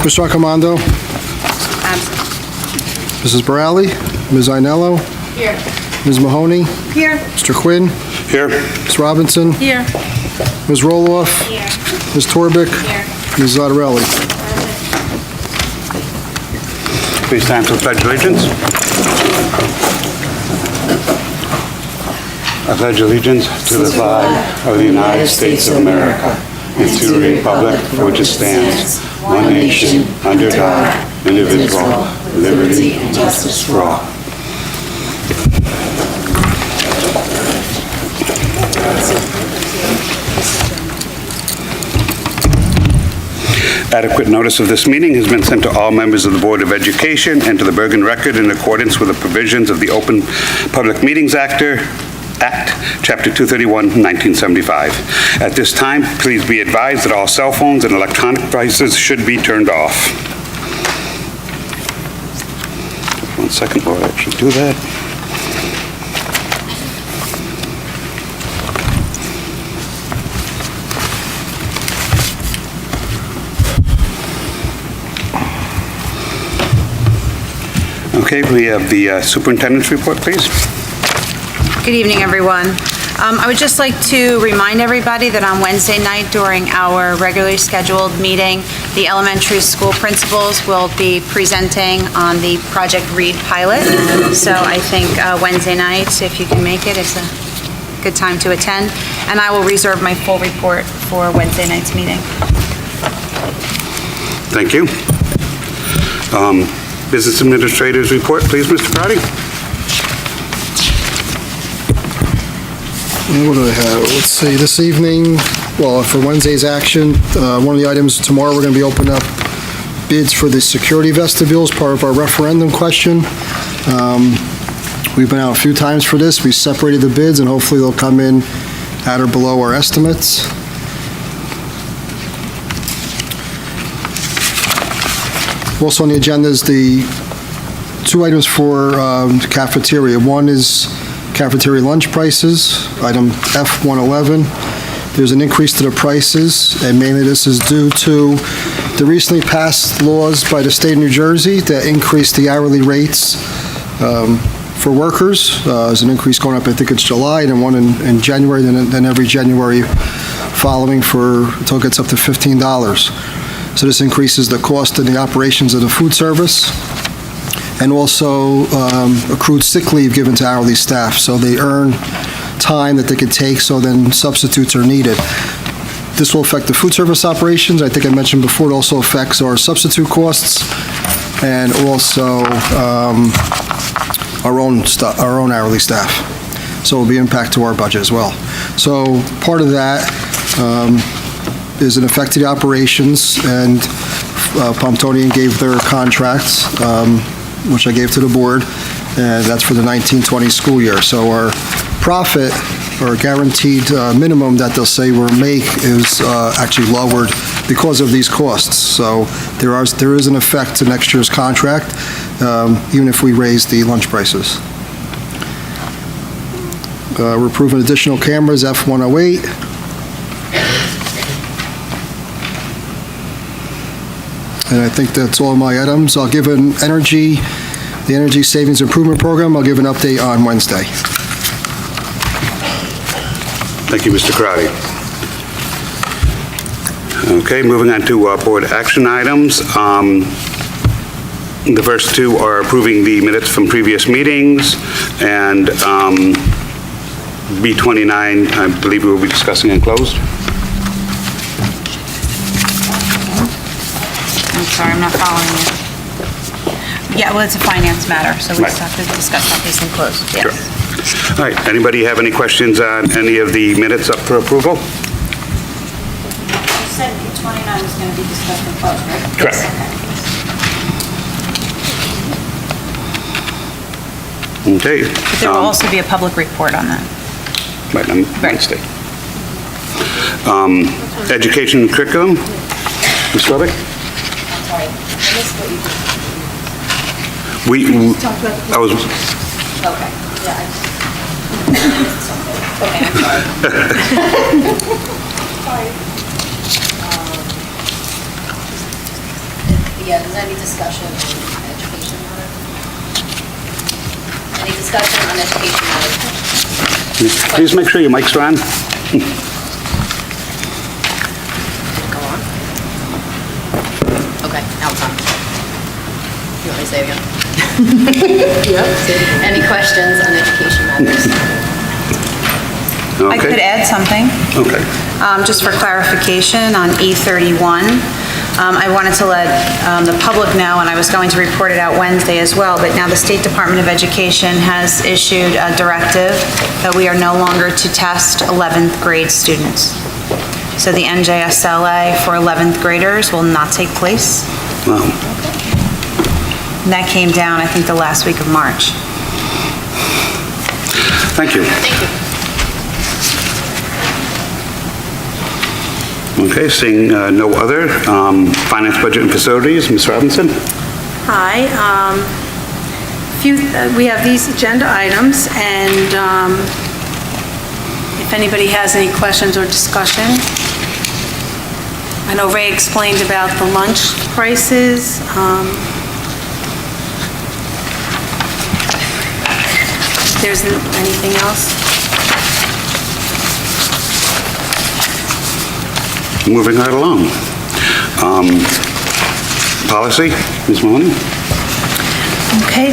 Mr. Accomando? Absent. Mrs. Borelli? Ms. Ainello? Here. Ms. Mahoney? Here. Mr. Quinn? Here. Ms. Robinson? Here. Ms. Roloff? Here. Ms. Torbic? Here. Ms. Zottarelli? Please stand for the Pledge of Allegiance. I pledge allegiance to the flag of the United States of America and to the republic for which it stands, one nation, under God, indivisible, with liberty and justice for all. Adequate notice of this meeting has been sent to all members of the Board of Education and to the Bergen Record in accordance with the provisions of the Open Public Meetings Act, Chapter 231, 1975. At this time, please be advised that all cell phones and electronic devices should be turned off. 1 second while I actually do that. Okay, we have the superintendent's report, please. Good evening, everyone. I would just like to remind everybody that on Wednesday night during our regularly scheduled meeting, the elementary school principals will be presenting on the Project READ pilot. So I think Wednesday night, if you can make it, is a good time to attend. And I will reserve my full report for Wednesday night's meeting. Thank you. Business Administrator's report, please, Mr. Crowdy. What do I have? Let's see, this evening, well, for Wednesday's action, one of the items tomorrow, we're going to be opening up bids for the security vestibules, part of our referendum question. We've been out a few times for this. We separated the bids, and hopefully they'll come in at or below our estimates. Also on the agenda is the two items for cafeteria. One is cafeteria lunch prices, item F111. There's an increase to the prices, and mainly this is due to the recently passed laws by the state of New Jersey that increase the hourly rates for workers. There's an increase going up, I think it's July, and then one in January, then every January following until it gets up to $15. So this increases the cost of the operations of the food service, and also accrued sick leave given to hourly staff. So they earn time that they could take, so then substitutes are needed. This will affect the food service operations. I think I mentioned before, it also affects our substitute costs and also our own hourly staff. So it will be an impact to our budget as well. So part of that is an effect to the operations, and Pontonian gave their contracts, which I gave to the board, and that's for the 1920 school year. So our profit, or guaranteed minimum that they'll say we'll make, is actually lowered because of these costs. So there is an effect to next year's contract, even if we raise the lunch prices. We're approving additional cameras, F108. And I think that's all my items. I'll give the Energy Savings Improvement Program, I'll give an update on Wednesday. Thank you, Mr. Crowdy. Okay, moving on to board action items. The first two are approving the minutes from previous meetings, and B29, I believe we will be discussing in closed. I'm sorry, I'm not following you. Yeah, well, it's a finance matter, so we Right. just have to discuss that piece in closed. Yes. Sure. All right, anybody have any questions on any of the minutes up for approval? You said 29 was going to be discussed in closed, right? Correct. Okay. But there will also be a public report on that. Right, on Wednesday. Education and curriculum, Ms. Rubik? I'm sorry. I missed what you did. I was, Okay, yeah. Okay, I'm sorry. Sorry. Yeah, is there any discussion on education matter? Any discussion on education matter? Please make sure your mics are on. Go on. Okay, now it's on. You want me to say it again? Yeah. Any questions on education matters? I could Okay. add something. Okay. Just for clarification on E31, I wanted to let the public know, and I was going to report it out Wednesday as well, but now the State Department of Education has issued a directive that we are no longer to test 11th grade students. So the NJSLA for 11th graders will not take place. Wow. And that came down, I think, the last week of March. Thank you. Thank you. Okay, seeing no other, Finance, Budget, and Facilities, Ms. Robinson? Hi, we have these agenda items, and if anybody has any questions or discussion. I know Ray explained about the lunch prices. If there's anything else? Moving right along. Policy, Ms. Mahoney? Okay,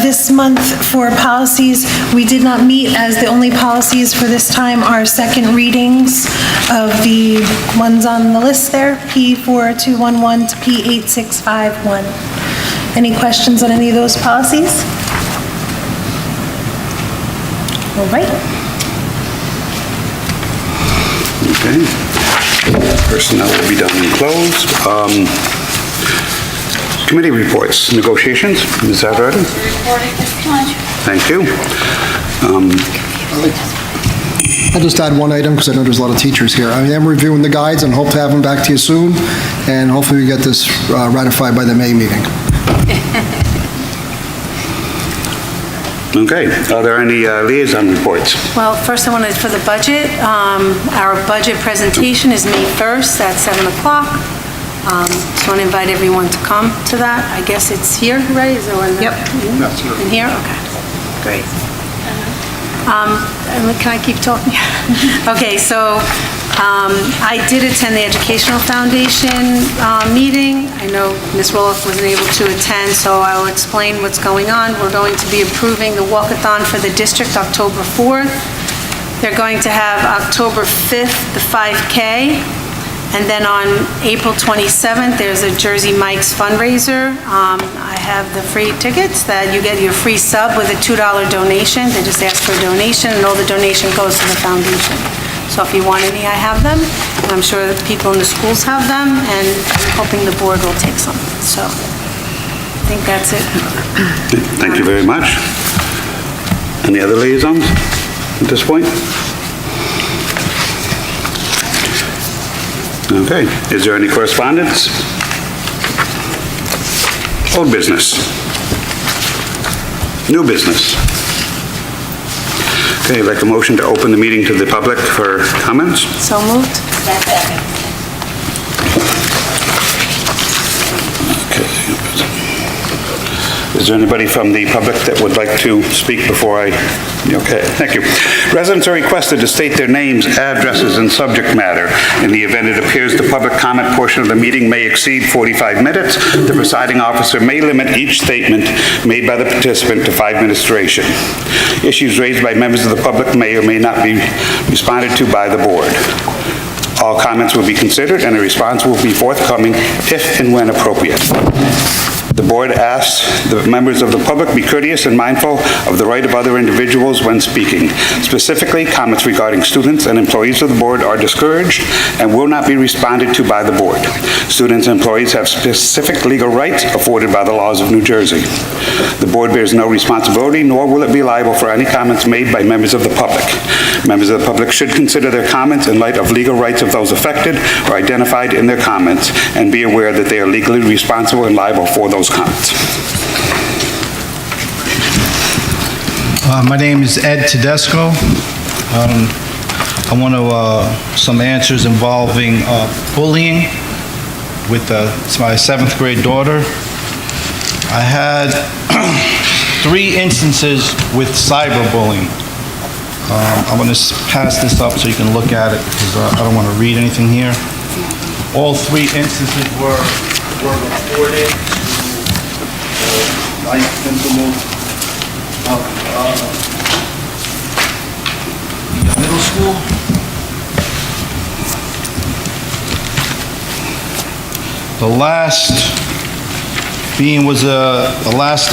this month for policies, we did not meet as the only policies for this time are second readings of the ones on the list there, P4211 to P8651. Any questions on any of those policies? All right. Okay. Personnel will be done in closed. Committee reports, negotiations, Ms. Averada? Thank you. I'll just add one item, because I know there's a lot of teachers here. I am reviewing the guides and hope to have them back to you soon, and hopefully we get this ratified by the May meeting. Okay, are there any liaison reports? Well, first I wanted, for the budget, our budget presentation is May 1st at 7 o'clock. Just want to invite everyone to come to that. I guess it's here, right? Is it in the- Yep. In here? Okay, great. And can I keep talking? Okay, so I did attend the Educational Foundation meeting. I know Ms. Roloff wasn't able to attend, so I will explain what's going on. We're going to be approving the walkathon for the district October 4th. They're going to have October 5th, the 5K. And then on April 27th, there's a Jersey Mike's fundraiser. I have the free tickets that you get your free sub with a $2 donation. They just ask for a donation, and all the donation goes to the foundation. So if you want any, I have them, and I'm sure that people in the schools have them, and I'm hoping the board will take some. So I think that's it. Thank you very much. Any other liaisons at this point? Okay, is there any correspondence? Old business? New business? Okay, I'd like a motion to open the meeting to the public for comments. So moved? Is there anybody from the public that would like to speak before I, okay, thank you. Residents are requested to state their names, addresses, and subject matter. In the event it appears the public comment portion of the meeting may exceed 45 minutes, the presiding officer may limit each statement made by the participant to 5 minutes duration. Issues raised by members of the public may or may not be responded to by the board. All comments will be considered and a response will be forthcoming if and when appropriate. The board asks the members of the public be courteous and mindful of the right of other individuals when speaking. Specifically, comments regarding students and employees of the board are discouraged and will not be responded to by the board. Students and employees have specific legal rights afforded by the laws of New Jersey. The board bears no responsibility, nor will it be liable for any comments made by members of the public. Members of the public should consider their comments in light of legal rights of those affected or identified in their comments, and be aware that they are legally responsible and liable for those comments. My name is Ed Tedesco. I want to, some answers involving bullying with my 7th grade daughter. I had 3 instances with cyberbullying. I'm going to pass this up so you can look at it because I don't want to read anything here. All 3 instances were reported to the principal of the middle school. The last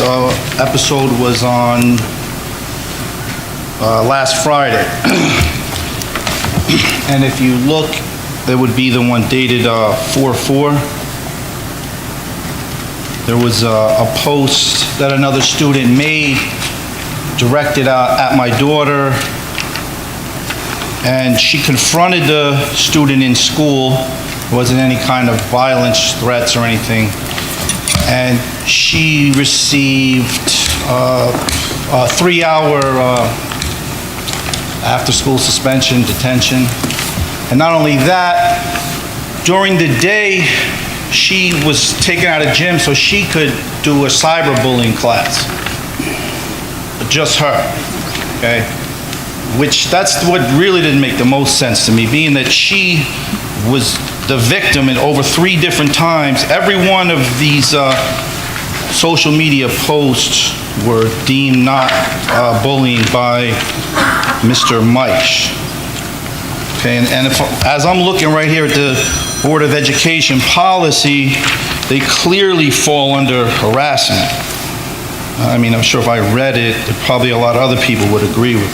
episode was on last Friday. And if you look, it would be the one dated 4/4. There was a post that another student made directed at my daughter, and she confronted the student in school. There wasn't any kind of violence, threats, or anything. And she received a 3-hour after-school suspension, detention. And not only that, during the day, she was taken out of gym so she could do a cyberbullying class. Just her, okay? That's what really didn't make the most sense to me, being that she was the victim in over 3 different times. Every one of these social media posts were deemed not bullying by Mr. Meisch. Okay, and as I'm looking right here at the Board of Education policy, they clearly fall under harassment. I mean, I'm sure if I read it, probably a lot of other people would agree with me.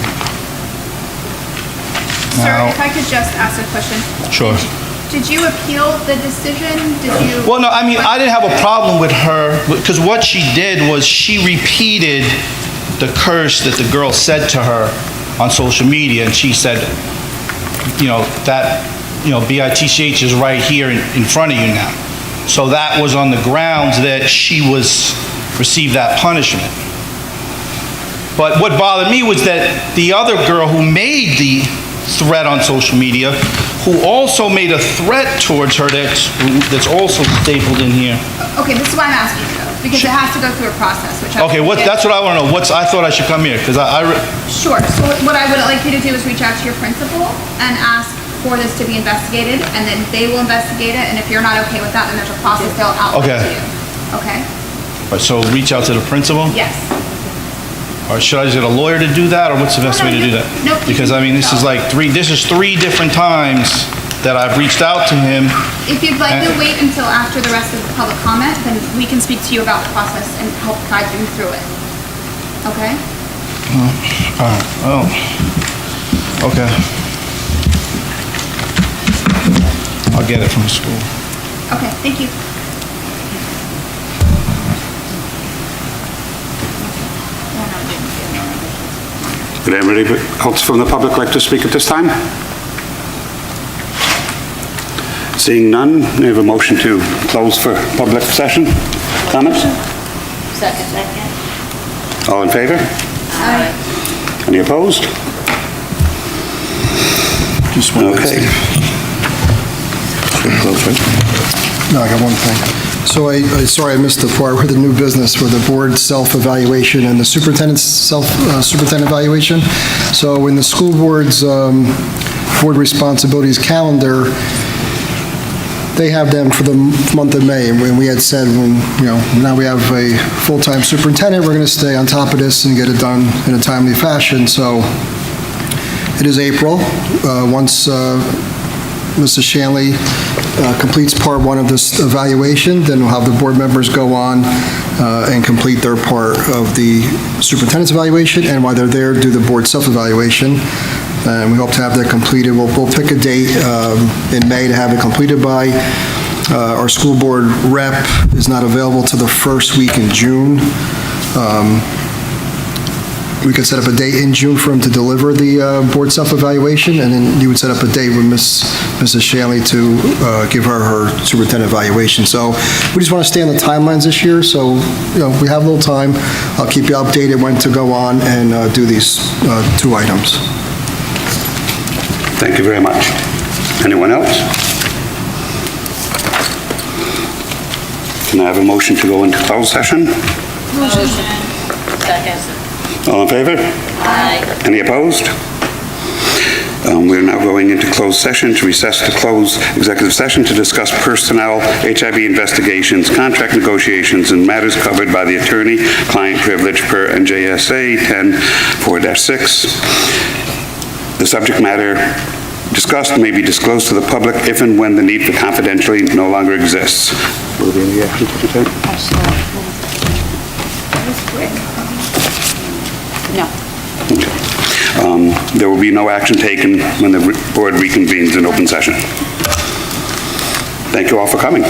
Sir, if I could just ask a question. Sure. Did you appeal the decision? Did you? Well, no, I mean, I didn't have a problem with her, because what she did was she repeated the curse that the girl said to her on social media, and she said, BITCH is right here in front of you now. So that was on the grounds that she received that punishment. But what bothered me was that the other girl who made the threat on social media, who also made a threat towards her that's also stapled in here. Okay, this is why I'm asking you though, because it has to go through a process, which I. Okay, that's what I want to know. I thought I should come here, because Sure, so what I would like you to do is reach out to your principal and ask for this to be investigated, and then they will investigate it, and if you're not okay with that, then there's a process they'll outline Okay. to you. Okay? So reach out to the principal? Yes. Or should I just get a lawyer to do that, or what's the best way to do that? Nope. Because, I mean, this is 3 different times that I've reached out to him. If you'd like to wait until after the rest of the public comment, then we can speak to you about the process and help guide you through it. Okay? Okay. I'll get it from the school. Okay, thank you. Would anybody else from the public like to speak at this time? Seeing none, we have a motion to close for public session. Comments? Second. All in favor? Aye. Any opposed? Just one minute, Okay. Steve. Close, right? No, I got one thing. So sorry, I missed the part where the new business for the board self-evaluation and the superintendent's superintendent evaluation. So in the school board's board responsibilities calendar, they have them for the month of May. And when we had said, now we have a full-time superintendent, we're going to stay on top of this and get it done in a timely fashion. So it is April. Once Mrs. Shanley completes part 1 of this evaluation, then we'll have the board members go on and complete their part of the superintendent's evaluation, and while they're there, do the board self-evaluation. And we hope to have that completed. We'll pick a date in May to have it completed by. Our school board rep is not available till the first week in June. We could set up a date in June for him to deliver the board self-evaluation, and then you would set up a date with Mrs. Shanley to give her superintendent evaluation. So we just want to stay on the timelines this year, so, we have a little time. I'll keep you updated when to go on and do these 2 items. Thank you very much. Anyone else? Can I have a motion to go into closed session? Second. All in favor? Aye. Any opposed? We're now going into closed session to recess to close executive session to discuss personnel, HIV investigations, contract negotiations, and matters covered by the attorney-client privilege per NJSA 10-4-6. The subject matter discussed may be disclosed to the public if and when the need for confidentiality no longer exists. Will there be any action taken? No. There will be no action taken when the board reconvenes in open session. Thank you all for coming.